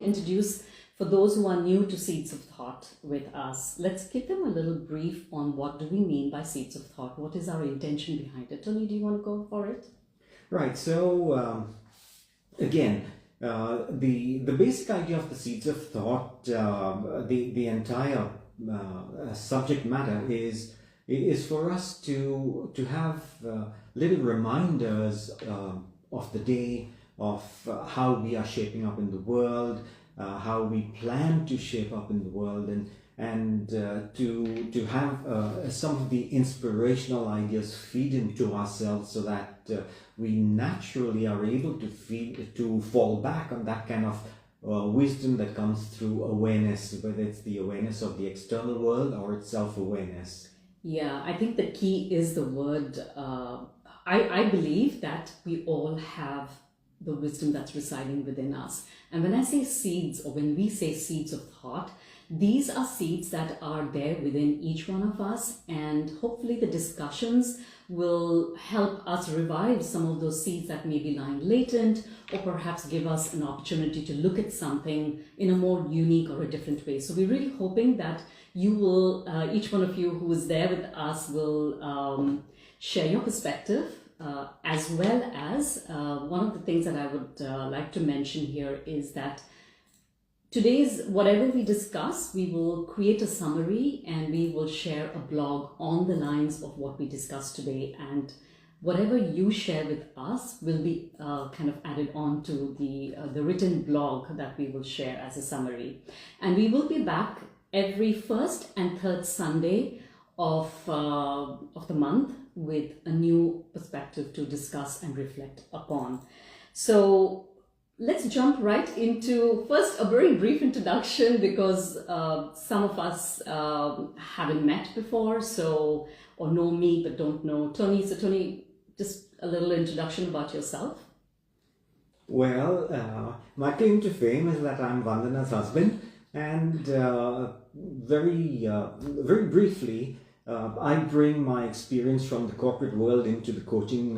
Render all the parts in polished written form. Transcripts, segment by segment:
Introduce, for those who are new to Seeds of Thought with us, let's give them a little brief on what do we mean by Seeds of Thought. What is our intention behind it? Tony, do you want to go for it? Right. So again, the basic idea of the Seeds of Thought, the entire subject matter is for us to have little reminders of the day, of how we are shaping up in the world, how we plan to shape up in the world, and to have some of the inspirational ideas feed into ourselves, so that we naturally are able to fall back on that kind of wisdom that comes through awareness, whether it's the awareness of the external world or it's self-awareness. Yeah, I think the key is the word. I believe that we all have the wisdom that's residing within us. And when I say seeds, or when we say seeds of thought, these are seeds that are there within each one of us, and hopefully the discussions will help us revive some of those seeds that may be lying latent, or perhaps give us an opportunity to look at something in a more unique or a different way. So we're really hoping that you will, each one of you who is there with us will share your perspective, as well as one of the things that I would like to mention here is that today's, whatever we discuss, we will create a summary and we will share a blog on the lines of what we discussed today, and whatever you share with us will be kind of added on to the written blog that we will share as a summary. And we will be back every first and third Sunday of the month with a new perspective to discuss and reflect upon. So let's jump right into first a very brief introduction, because some of us haven't met before, so, or know me but don't know Tony. So Tony, just a little introduction about yourself. Well, my claim to fame is that I'm Vandana's husband, and very briefly, I bring my experience from the corporate world into the coaching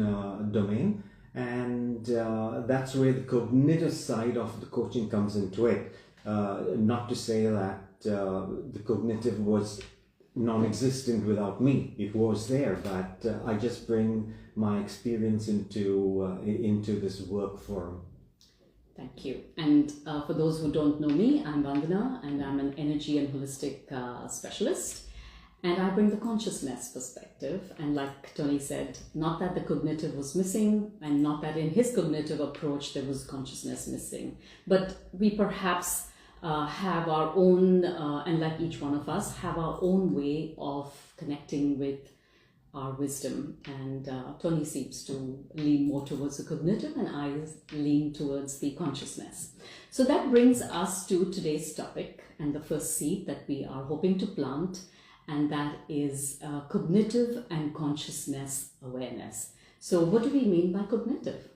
domain, and that's where the cognitive side of the coaching comes into it. Not to say that the cognitive was non-existent without me. It was there, but I just bring my experience into this work form. Thank you. And for those who don't know me, I'm Vandana, and I'm an energy and holistic specialist. And I bring the consciousness perspective. And like Tony said, not that the cognitive was missing, and not that in his cognitive approach there was consciousness missing, but we perhaps have our own, and like each one of us, have our own way of connecting with our wisdom. And Tony seems to lean more towards the cognitive, and I lean towards the consciousness. So that brings us to today's topic and the first seed that we are hoping to plant, and that is cognitive and consciousness awareness. So what do we mean by cognitive?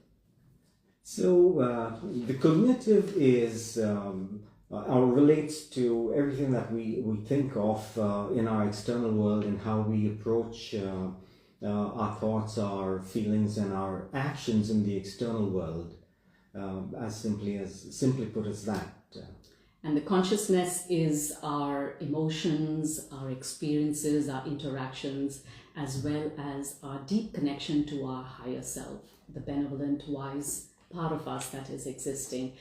So the cognitive is relates to everything that we think of in our external world, and how we approach our thoughts, our feelings, and our actions in the external world, as simply put as that. And the consciousness is our emotions, our experiences, our interactions, as well as our deep connection to our higher self, the benevolent, wise part of us that is existing.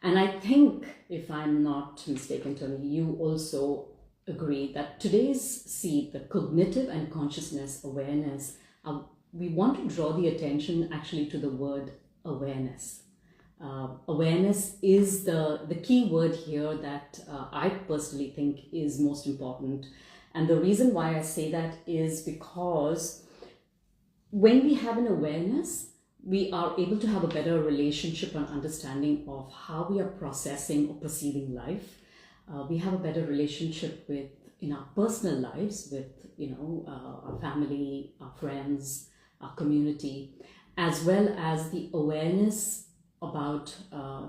And I think, if I'm not mistaken, Tony, you also agree that today's seed, the cognitive and consciousness awareness, we want to draw the attention actually to the word awareness. Awareness is the key word here that I personally think is most important. And the reason why I say that is because when we have an awareness, we are able to have a better relationship and understanding of how we are processing or perceiving life. We have a better relationship with, in our personal lives, with, our family, our friends, our community, as well as the awareness about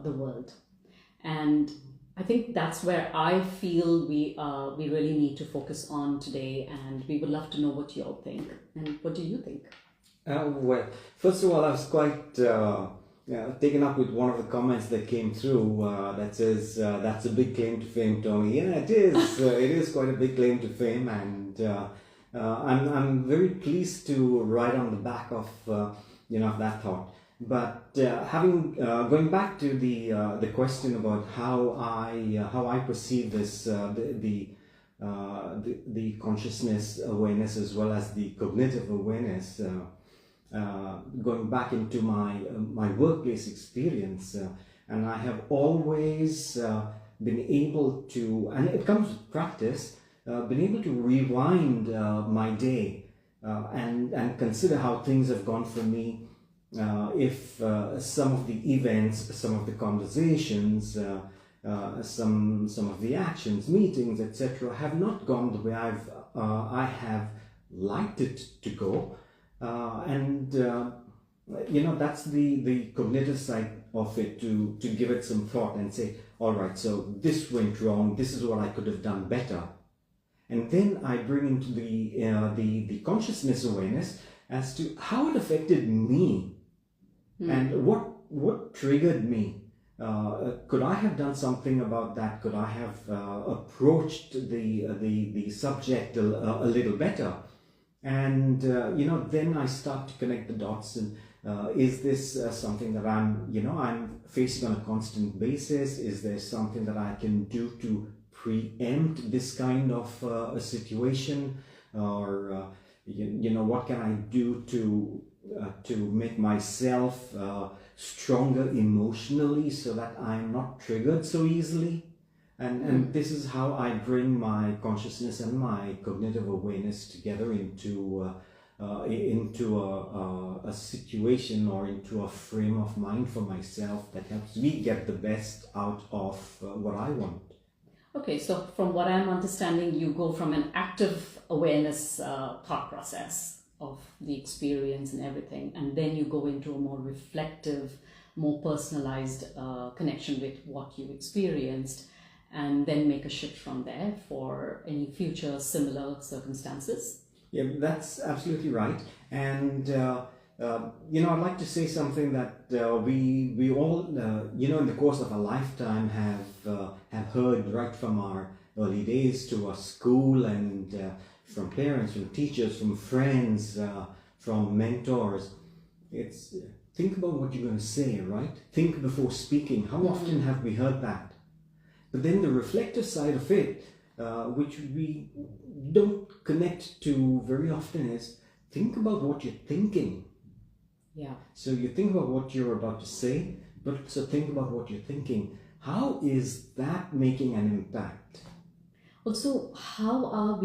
the world. And I think that's where I feel we really need to focus on today, and we would love to know what you all think. And what do you think? Well, first of all, I was quite taken up with one of the comments that came through that says that's a big claim to fame, Tony. Yeah, it is. It is quite a big claim to fame, and I'm very pleased to ride on the back of that thought. But going back to the question about how I perceive this the consciousness awareness as well as the cognitive awareness. Going back into my workplace experience, and I have always been able to, and it comes with practice, been able to rewind my day and consider how things have gone for me. If some of the events, some of the conversations, some of the actions, meetings, etc., have not gone the way I have liked it to go. That's the cognitive side of it, to give it some thought and say, all right, so this went wrong, this is what I could have done better. And then I bring into the consciousness awareness as to how it affected me and what triggered me. Could I have done something about that? Could I have approached the subject a little better? And then I start to connect the dots. And is this something that I'm facing on a constant basis? Is there something that I can do to preempt this kind of a situation? Or what can I do to make myself stronger emotionally so that I'm not triggered so easily? And this is how I bring my consciousness and my cognitive awareness together into a situation or into a frame of mind for myself that helps me get the best out of what I want. Okay, so from what I'm understanding, you go from an active awareness thought process of the experience and everything, and then you go into a more reflective, more personalized connection with what you experienced, and then make a shift from there for any future similar circumstances. Yeah, that's absolutely right. And I'd like to say something that we all in the course of a lifetime have heard right from our early days to our school, and from parents, from teachers, from friends, from mentors. It's think about what you're going to say, right? Think before speaking. How often have we heard that? But then the reflective side of it, which we don't connect to very often, is think about what you're thinking. Yeah. So you think about what you're about to say, but also think about what you're thinking. How is that making an impact? Also, how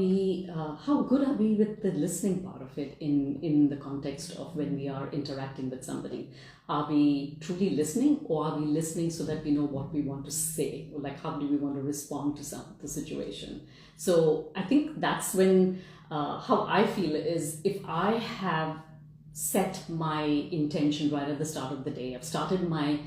good are we with the listening part of it in the context of when we are interacting with somebody? Are we truly listening, or are we listening so that we know what we want to say? Or like, how do we want to respond to the situation? So I think that's when, how I feel is, if I have set my intention right at the start of the day, I've started my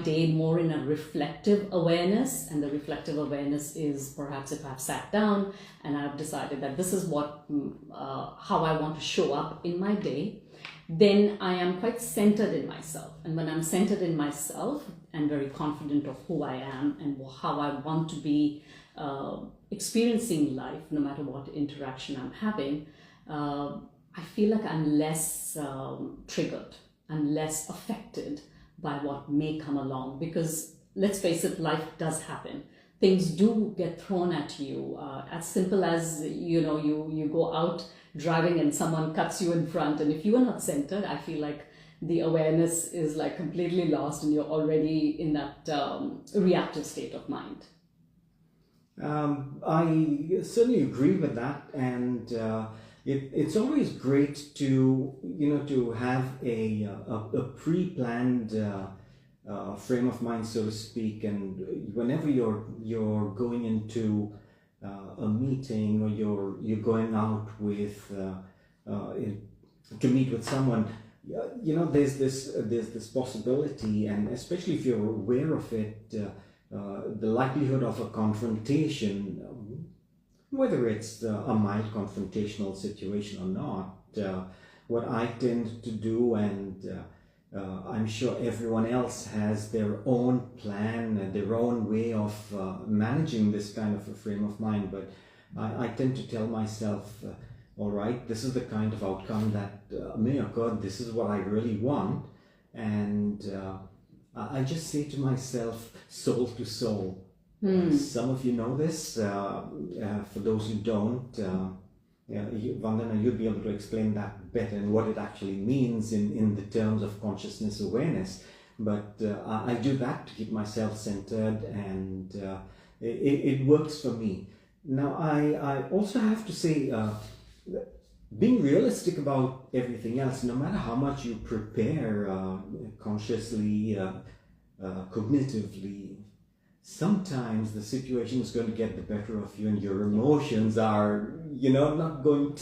day more in a reflective awareness, and the reflective awareness is perhaps if I've sat down and I've decided that this is what how I want to show up in my day, then I am quite centered in myself. And when I'm centered in myself and very confident of who I am and how I want to be experiencing life, no matter what interaction I'm having, I feel like I'm less triggered, I'm less affected by what may come along, because let's face it, life does happen. Things do get thrown at you, as simple as you go out driving and someone cuts you in front, and if you are not centered, I feel like the awareness is like completely lost and you're already in that reactive state of mind. I certainly agree with that, and it's always great to have a pre-planned frame of mind, so to speak. And whenever you're going into a meeting, or you're going out with to meet with someone, there's this possibility, and especially if you're aware of it, the likelihood of a confrontation, whether it's a mild confrontational situation or not. What I tend to do, and I'm sure everyone else has their own plan and their own way of managing this kind of a frame of mind, but I tend to tell myself, all right, this is the kind of outcome that may occur, this is what I really want, and I just say to myself, soul to soul. Some of you know this, for those who don't, Vandana, you'll be able to explain that better and what it actually means in the terms of consciousness awareness. But I do that to keep myself centered, and it works for me. Now, I also have to say, being realistic about everything else, no matter how much you prepare consciously, cognitively, sometimes the situation is going to get the better of you, and your emotions are, not going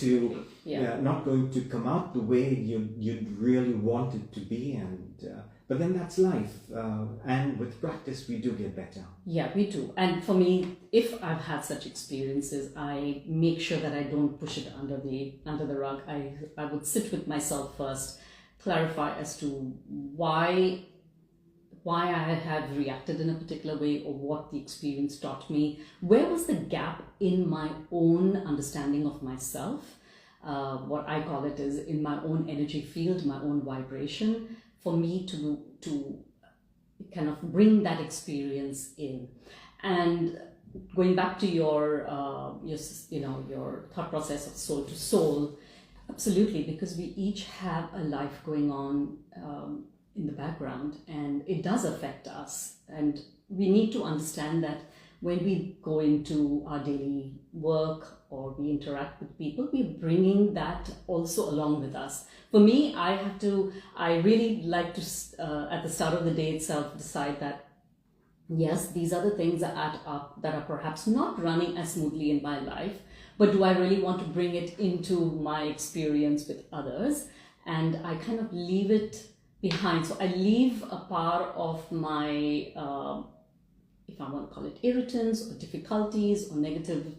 to come out the way you'd really want it to be, and but then that's life, and with practice we do get better. Yeah, we do. And for me, if I've had such experiences, I make sure that I don't push it under the rug. I would sit with myself first, clarify as to why I had reacted in a particular way, or what the experience taught me. Where was the gap in my own understanding of myself? What I call it is in my own energy field, my own vibration, for me to kind of bring that experience in. And going back to your thought process of soul to soul, absolutely, because we each have a life going on in the background, and it does affect us, and we need to understand that when we go into our daily work or we interact with people, we're bringing that also along with us. For me, I really like to at the start of the day itself decide that yes, these are the things that add up, that are perhaps not running as smoothly in my life, but do I really want to bring it into my experience with others? And I kind of leave it behind. So I leave a part of my, if I want to call it irritants or difficulties or negative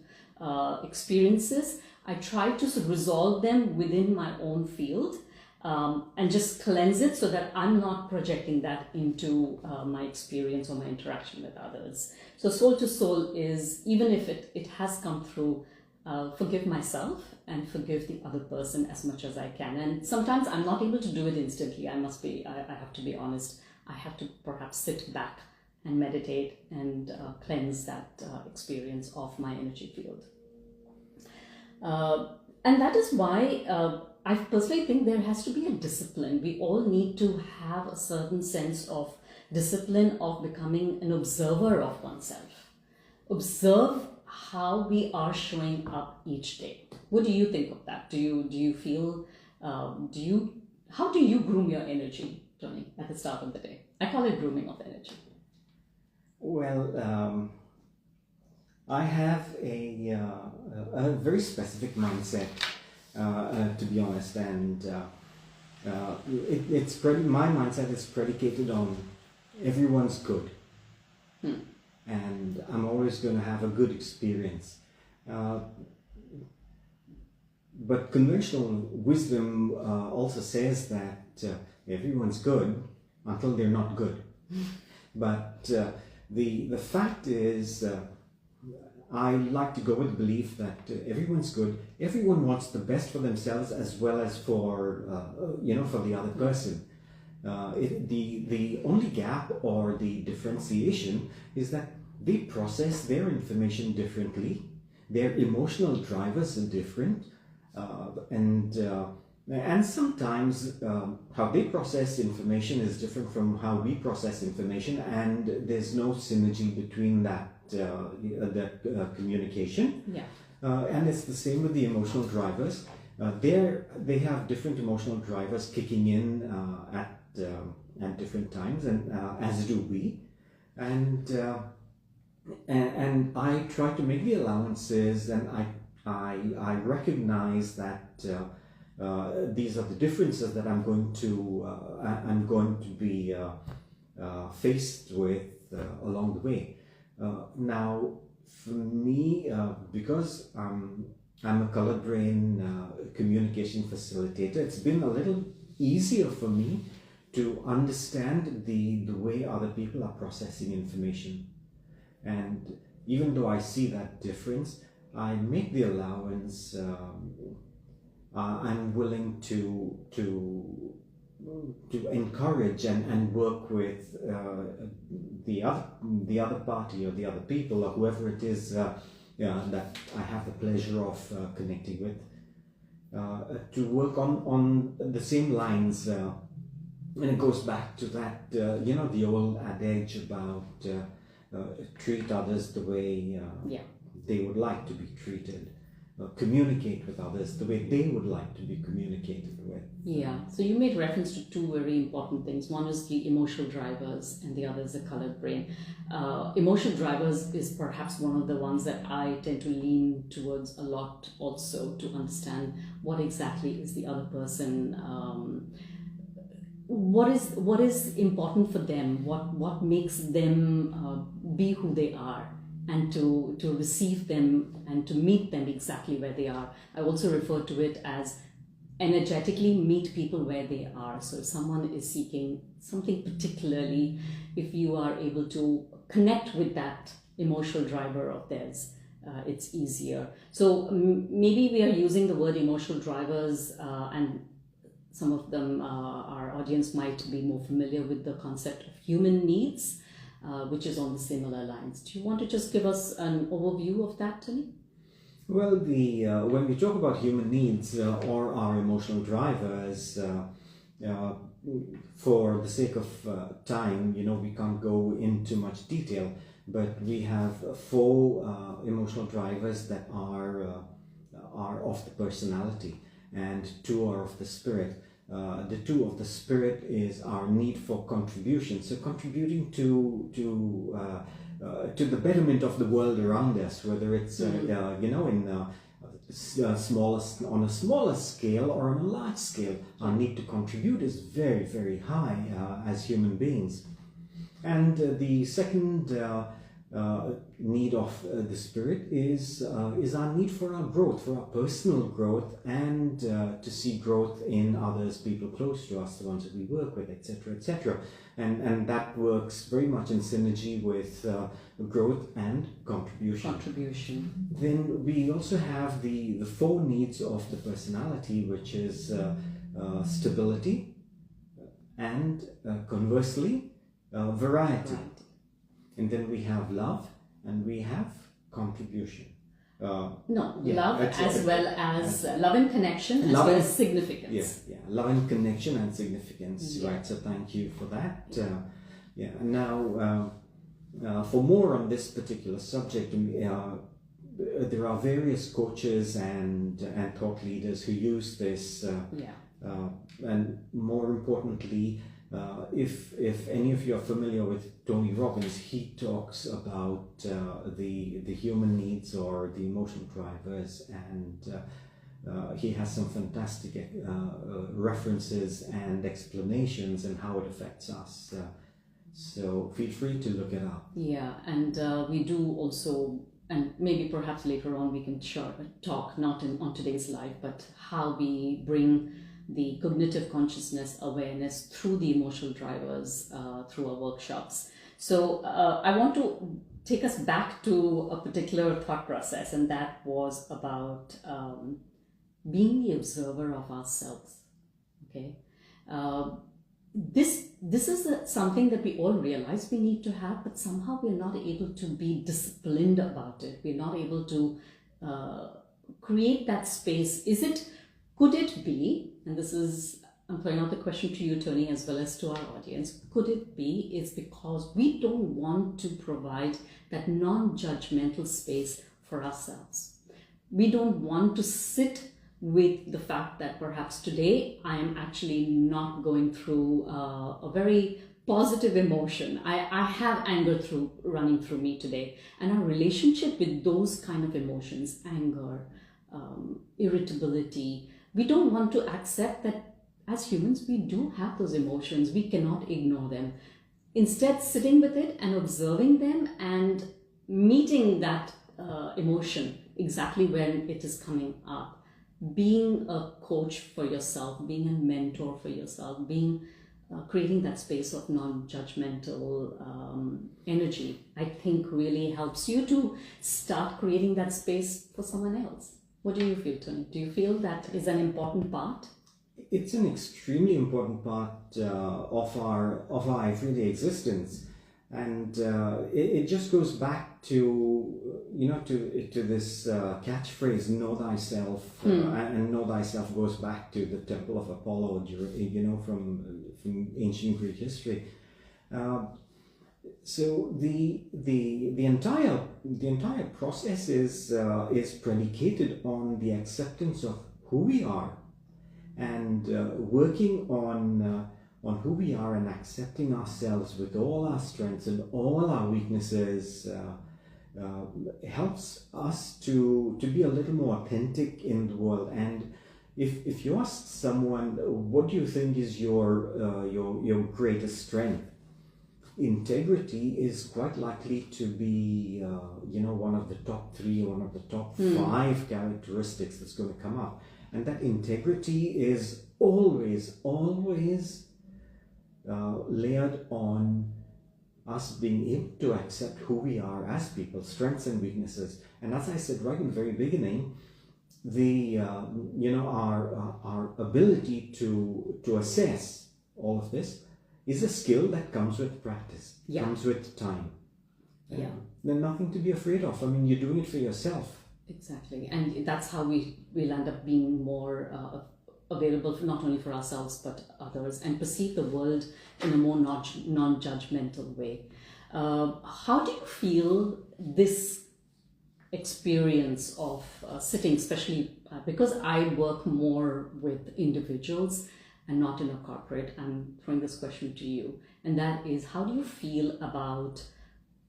experiences, I try to resolve them within my own field, and just cleanse it so that I'm not projecting that into my experience or my interaction with others. So soul to soul is, even if it has come through, forgive myself and forgive the other person as much as I can. And sometimes I'm not able to do it instantly. I have to be honest. I have to perhaps sit back and meditate and cleanse that experience of my energy field. And that is why I personally think there has to be a discipline. We all need to have a certain sense of discipline of becoming an observer of oneself. Observe how we are showing up each day. What do you think of that? Do you feel, how do you groom your energy, Tony, at the start of the day? I call it grooming of energy. Well, I have a very specific mindset, to be honest, and my mindset is predicated on everyone's good. And I'm always going to have a good experience. But conventional wisdom also says that everyone's good until they're not good. But the fact is, I like to go with the belief that everyone's good. Everyone wants the best for themselves as well as for for the other person. The only gap or the differentiation is that they process their information differently. Their emotional drivers are different, and sometimes how they process information is different from how we process information, and there's no synergy between that communication. Yeah. And it's the same with the emotional drivers. They have different emotional drivers kicking in at different times, and as do we, and I try to make the allowances, and I recognize that these are the differences that I'm going to be faced with along the way. Now, for me, because I'm a colored brain communication facilitator, it's been a little easier for me to understand the way other people are processing information. And even though I see that difference, I make the allowance. I'm willing to encourage and work with the other party or the other people or whoever it is that I have the pleasure of connecting with, to work on the same lines. And it goes back to that, the old adage about treat others the way they would like to be treated. Communicate with others the way they would like to be communicated with. Yeah, so you made reference to two very important things. One is the emotional drivers and the other is the colored brain. Emotional drivers is perhaps one of the ones that I tend to lean towards a lot also, to understand what exactly is the other person, what is important for them, what makes them be who they are, and to receive them and to meet them exactly where they are. I also refer to it as energetically meet people where they are. So if someone is seeking something particularly, if you are able to connect with that emotional driver of theirs, it's easier. So maybe we are using the word emotional drivers, and some of them, our audience might be more familiar with the concept of human needs, which is on the similar lines. Do you want to just give us an overview of that, Tony? Well, when we talk about human needs or our emotional drivers, for the sake of time, we can't go into much detail, but we have four emotional drivers that are of the personality, and two are of the spirit. The two of the spirit is our need for contribution, so contributing to the betterment of the world around us, whether it's on a smaller scale or on a large scale. Our need to contribute is very, very high as human beings. And the second need of the spirit is our need for our growth, for our personal growth, and to see growth in others, people close to us, the ones that we work with, etc., etc. And that works very much in synergy with growth and contribution. Then we also have the four needs of the personality, which is stability and conversely variety. And then we have love and we have contribution. Love as well as love and connection, as well as significance. Love and connection and significance. Yeah. Right, so thank you for that. And now for more on this particular subject, there are various coaches and thought leaders who use this. And more importantly, if any of you are familiar with Tony Robbins, he talks about the human needs or the emotional drivers, and he has some fantastic references and explanations and how it affects us. So feel free to look it up. Yeah, and we do also, and maybe perhaps later on we can talk, not on today's live, but how we bring the cognitive consciousness awareness through the emotional drivers through our workshops. So I want to take us back to a particular thought process, and that was about being the observer of ourselves. Okay, this is something that we all realize we need to have, but somehow we're not able to be disciplined about it. We're not able to create that space. Could it be, and this is, I'm throwing out the question to you, Tony, as well as to our audience, could it be it's because we don't want to provide that non-judgmental space for ourselves? We don't want to sit with the fact that perhaps today I am actually not going through a very positive emotion. I have anger running through me today, and our relationship with those kind of emotions, anger, irritability, we don't want to accept that as humans we do have those emotions. We cannot ignore them. Instead, sitting with it and observing them and meeting that emotion exactly when it is coming up, being a coach for yourself, being a mentor for yourself, being creating that space of non-judgmental energy, I think really helps you to start creating that space for someone else. What do you feel, Tony? Do you feel that is an important part? It's an extremely important part of our everyday existence, and it just goes back to to this catchphrase "Know thyself," and "Know thyself" goes back to the Temple of Apollo, from ancient Greek history. So the entire process is predicated on the acceptance of who we are, and working on who we are and accepting ourselves with all our strengths and all our weaknesses helps us to be a little more authentic in the world. And if you ask someone, what do you think is your greatest strength? Integrity is quite likely to be one of the top 3, one of the top 5 characteristics that's going to come up. And that integrity is always layered on us being able to accept who we are as people, strengths and weaknesses. And as I said right in the very beginning, our ability to assess all of this is a skill that comes with practice, comes with time. Yeah. There's nothing to be afraid of. I mean, you're doing it for yourself. Exactly, and that's how we'll end up being more available not only for ourselves but others, and perceive the world in a more non-judgmental way. How do you feel this experience of sitting, especially because I work more with individuals and not in a corporate? I'm throwing this question to you, and that is, how do you feel about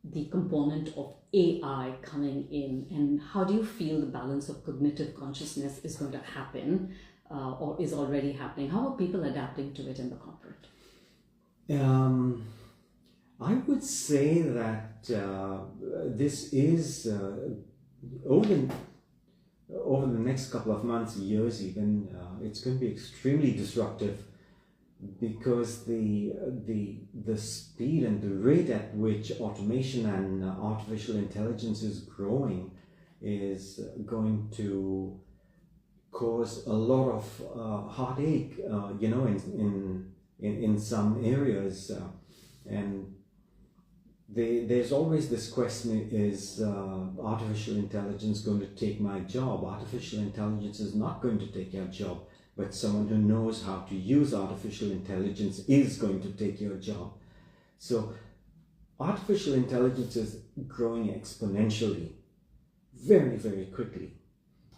the component of AI coming in, and how do you feel the balance of cognitive consciousness is going to happen or is already happening? How are people adapting to it in the corporate? I would say that this is over the next couple of months, years even, it's going to be extremely disruptive, because the speed and the rate at which automation and artificial intelligence is growing is going to cause a lot of heartache, in some areas, and there's always this question: is artificial intelligence going to take my job? Artificial intelligence is not going to take your job, but someone who knows how to use artificial intelligence is going to take your job. So artificial intelligence is growing exponentially, very, very quickly.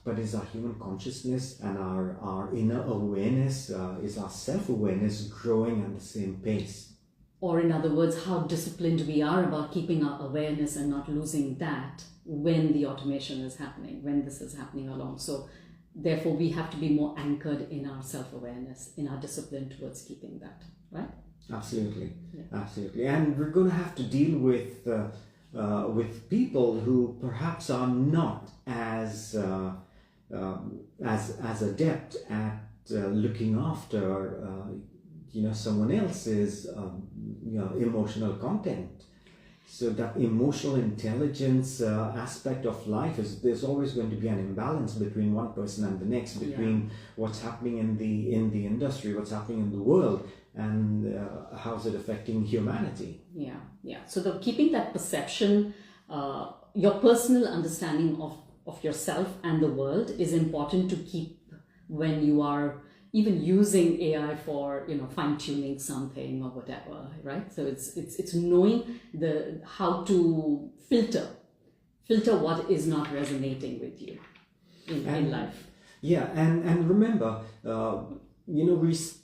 But is our human consciousness and our inner awareness, is our self-awareness growing at the same pace? Or in other words, how disciplined we are about keeping our awareness and not losing that when the automation is happening, when this is happening along. So therefore, we have to be more anchored in our self-awareness, in our discipline towards keeping that, right? Absolutely, absolutely. And we're going to have to deal with people who perhaps are not as adept at looking after someone else's emotional content. So that emotional intelligence aspect of life there's always going to be an imbalance between one person and the next, between what's happening in the industry, what's happening in the world, and how's it affecting humanity. So keeping that perception, your personal understanding of yourself and the world is important to keep when you are even using AI for fine-tuning something or whatever, right? So it's knowing how to filter what is not resonating with you in life. Yeah, and remember, this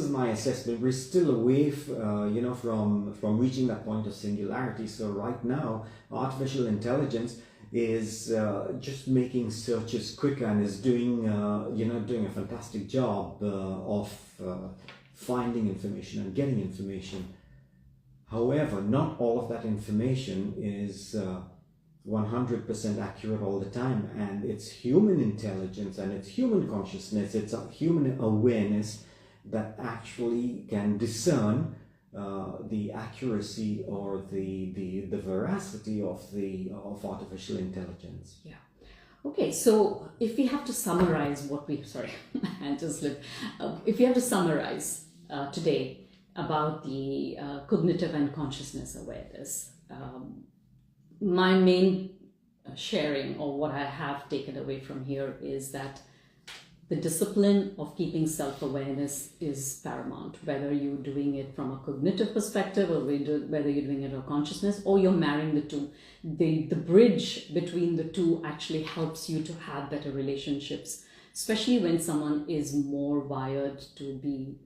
is my assessment. We're still away, from reaching that point of singularity. So right now, artificial intelligence is just making searches quicker and is doing a fantastic job of finding information and getting information. However, not all of that information is 100% accurate all the time, and it's human intelligence and it's human consciousness, it's a human awareness that actually can discern the accuracy or the veracity of artificial intelligence. Yeah. Okay, so if we have to summarize what we, sorry, my hand just slipped. If we have to summarize today about the cognitive and consciousness awareness, my main sharing, or what I have taken away from here, is that the discipline of keeping self-awareness is paramount, whether you're doing it from a cognitive perspective or whether you're doing it of consciousness, or you're marrying the two. The bridge between the two actually helps you to have better relationships, especially when someone is more wired to be,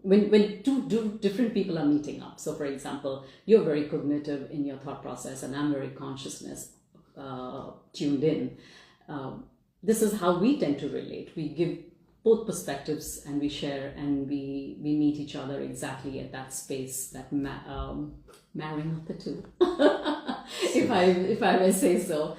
when two different people are meeting up. So for example, you're very cognitive in your thought process and I'm very consciousness tuned in. This is how we tend to relate. We give both perspectives and we share and we meet each other exactly at that space, that marrying of the two, if I may say so.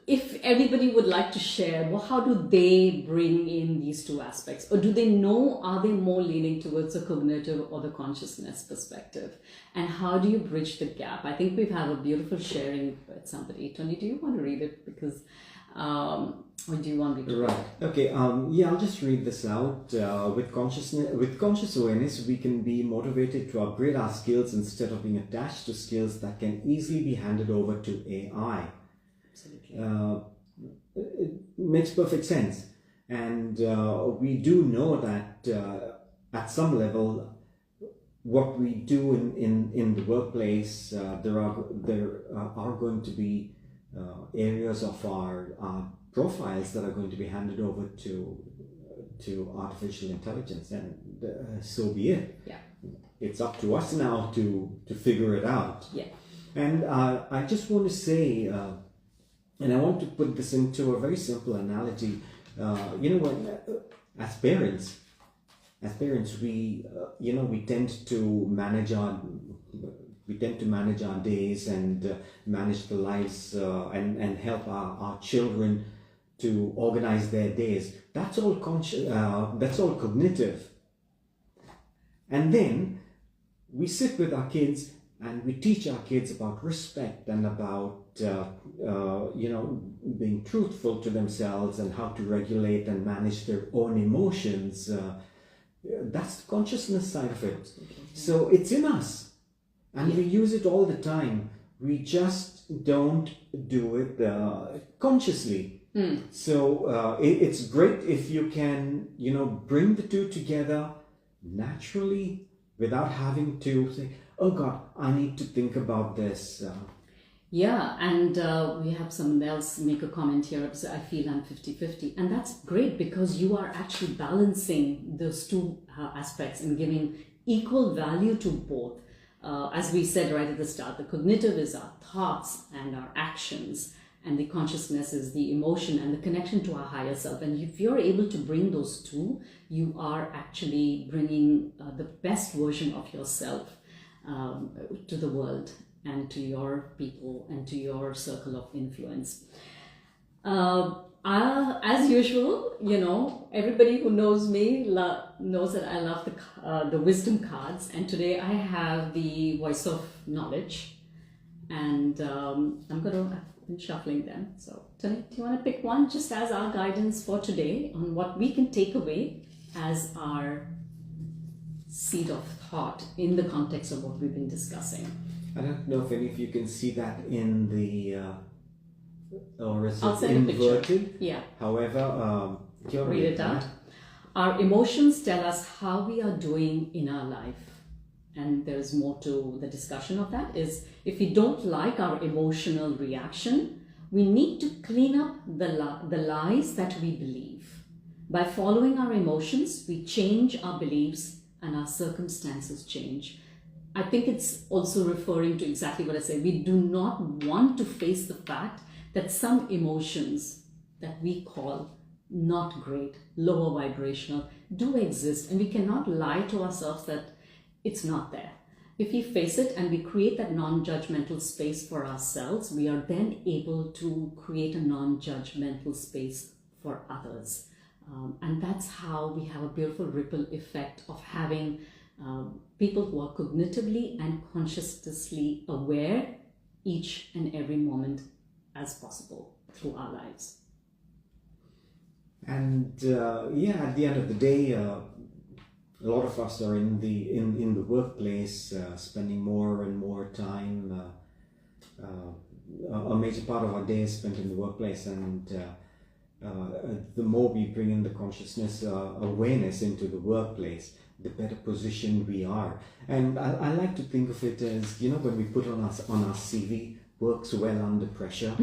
If everybody would like to share, well, how do they bring in these two aspects? Or do they know, are they more leaning towards the cognitive or the consciousness perspective? And how do you bridge the gap? I think we've had a beautiful sharing with somebody. Tony, do you want to read it? Because, or do you want me to? Right. Okay. Yeah, I'll just read this out. With conscious awareness, we can be motivated to upgrade our skills instead of being attached to skills that can easily be handed over to AI. Absolutely. It makes perfect sense, and we do know that at some level, what we do in the workplace, there are going to be areas of our profiles that are going to be handed over to artificial intelligence, and so be it. Yeah. It's up to us now to figure it out. Yeah. And I just want to say. And I want to put this into a very simple analogy. When as parents, we tend to manage our days and manage the lives and help our children to organize their days. That's all that's all cognitive. And then we sit with our kids and we teach our kids about respect and about being truthful to themselves and how to regulate and manage their own emotions. That's the consciousness side of it. So it's in us, and we use it all the time. We just don't do it consciously. So it's great if you can, bring the two together naturally without having to say, oh God, I need to think about this. Yeah, and we have someone else make a comment here. I feel I'm 50-50. And that's great because you are actually balancing those two aspects and giving equal value to both. As we said right at the start, the cognitive is our thoughts and our actions, and the consciousness is the emotion and the connection to our higher self. And if you're able to bring those two, you are actually bringing the best version of yourself to the world and to your people and to your circle of influence. As usual, everybody who knows me knows that I love the wisdom cards, and today I have the voice of knowledge, and I've been shuffling them. So Tony, do you want to pick one just as our guidance for today on what we can take away as our seed of thought in the context of what we've been discussing? I don't know if any of you can see that in the or is I'll it send a inverted? picture. Yeah. However, do you Read it out. Our emotions tell us how we are doing in our life. And there's more to the discussion of that, is if we don't like our emotional reaction, we need to clean up the lies that we believe. By following our emotions, we change our beliefs and our circumstances change. I think it's also referring to exactly what I said. We do not want to face the fact that some emotions that we call not great, lower vibrational, do exist, and we cannot lie to ourselves that it's not there. If we face it and we create that non-judgmental space for ourselves, we are then able to create a non-judgmental space for others. And that's how we have a beautiful ripple effect of having people who are cognitively and consciously aware each and every moment as possible through our lives. And at the end of the day, a lot of us are in the workplace, spending more and more time. A major part of our day is spent in the workplace, and the more we bring in the consciousness, awareness into the workplace, the better positioned we are. And I like to think of it as, when we put on our CV, works well under pressure.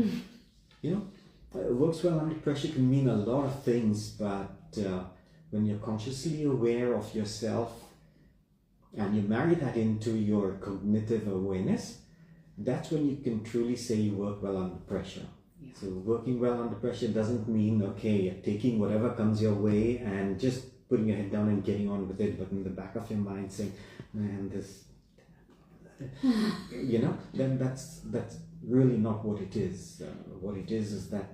Works well under pressure can mean a lot of things, but when you're consciously aware of yourself and you marry that into your cognitive awareness, that's when you can truly say you work well under pressure. Yeah. So working well under pressure doesn't mean, taking whatever comes your way and just putting your head down and getting on with it, but in the back of your mind saying, man, then that's really not what it is. What it is that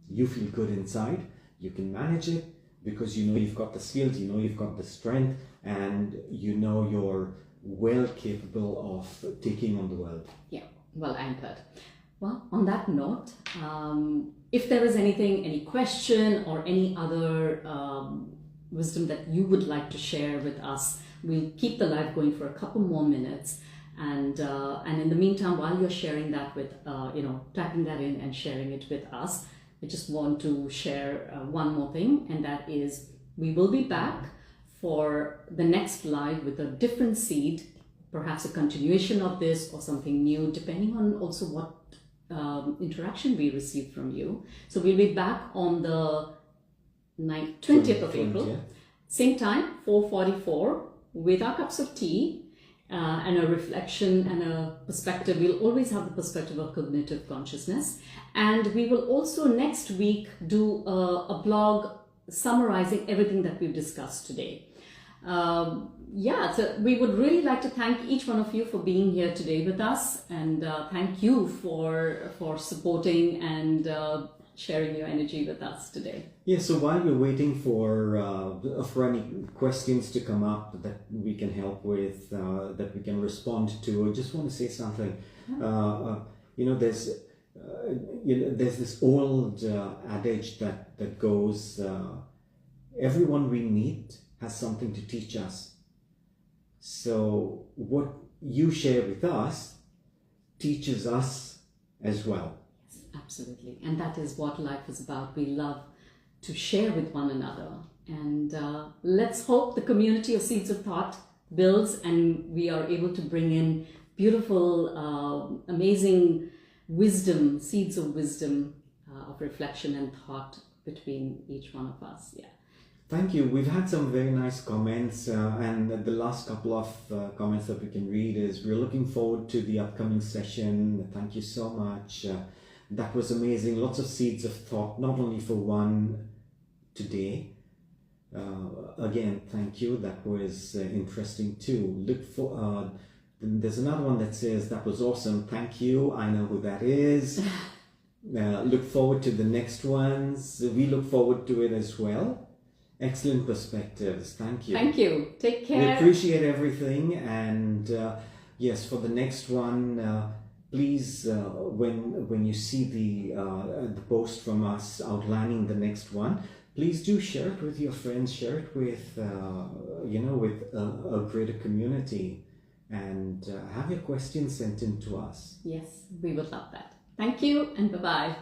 you feel good inside, you can manage it because you've got the skills, you've got the strength, and you're well capable of taking on the world. Yeah, well anchored. Well, on that note, if there is any question or any other wisdom that you would like to share with us, we'll keep the live going for a couple more minutes. And in the meantime, while you're sharing that with, typing that in and sharing it with us, I just want to share one more thing, and that is we will be back for the next live with a different seed, perhaps a continuation of this or something new, depending on also what interaction we receive from you. So we'll be back on the 20th of April, same time, 4:44, with our cups of tea. And a reflection and a perspective. We'll always have the perspective of cognitive consciousness. And we will also next week do a blog summarizing everything that we've discussed today. So we would really like to thank each one of you for being here today with us. And thank you for supporting and sharing your energy with us today. Yeah, so while we're waiting for any questions to come up that we can help with, that we can respond to, I just want to say something. There's this old adage that goes, everyone we meet has something to teach us. So what you share with us teaches us as well. Absolutely. And that is what life is about. We love to share with one another. And let's hope the community of Seeds of Thought builds and we are able to bring in beautiful, amazing wisdom, seeds of wisdom, of reflection and thought between each one of us. Yeah. Thank you. We've had some very nice comments, and the last couple of comments that we can read is, we're looking forward to the upcoming session. Thank you so much. That was amazing. Lots of seeds of thought, not only for one today. Again, thank you. That was interesting too. There's another one that says, that was awesome. Thank you. I know who that is. Look forward to the next ones. We look forward to it as well. Excellent perspectives. Thank you. Thank you. Take care. We appreciate everything. And yes, for the next one, please, when you see the post from us outlining the next one, please do share it with your friends, share it with with a greater community, and have your questions sent in to us. Yes, we would love that. Thank you, and bye-bye.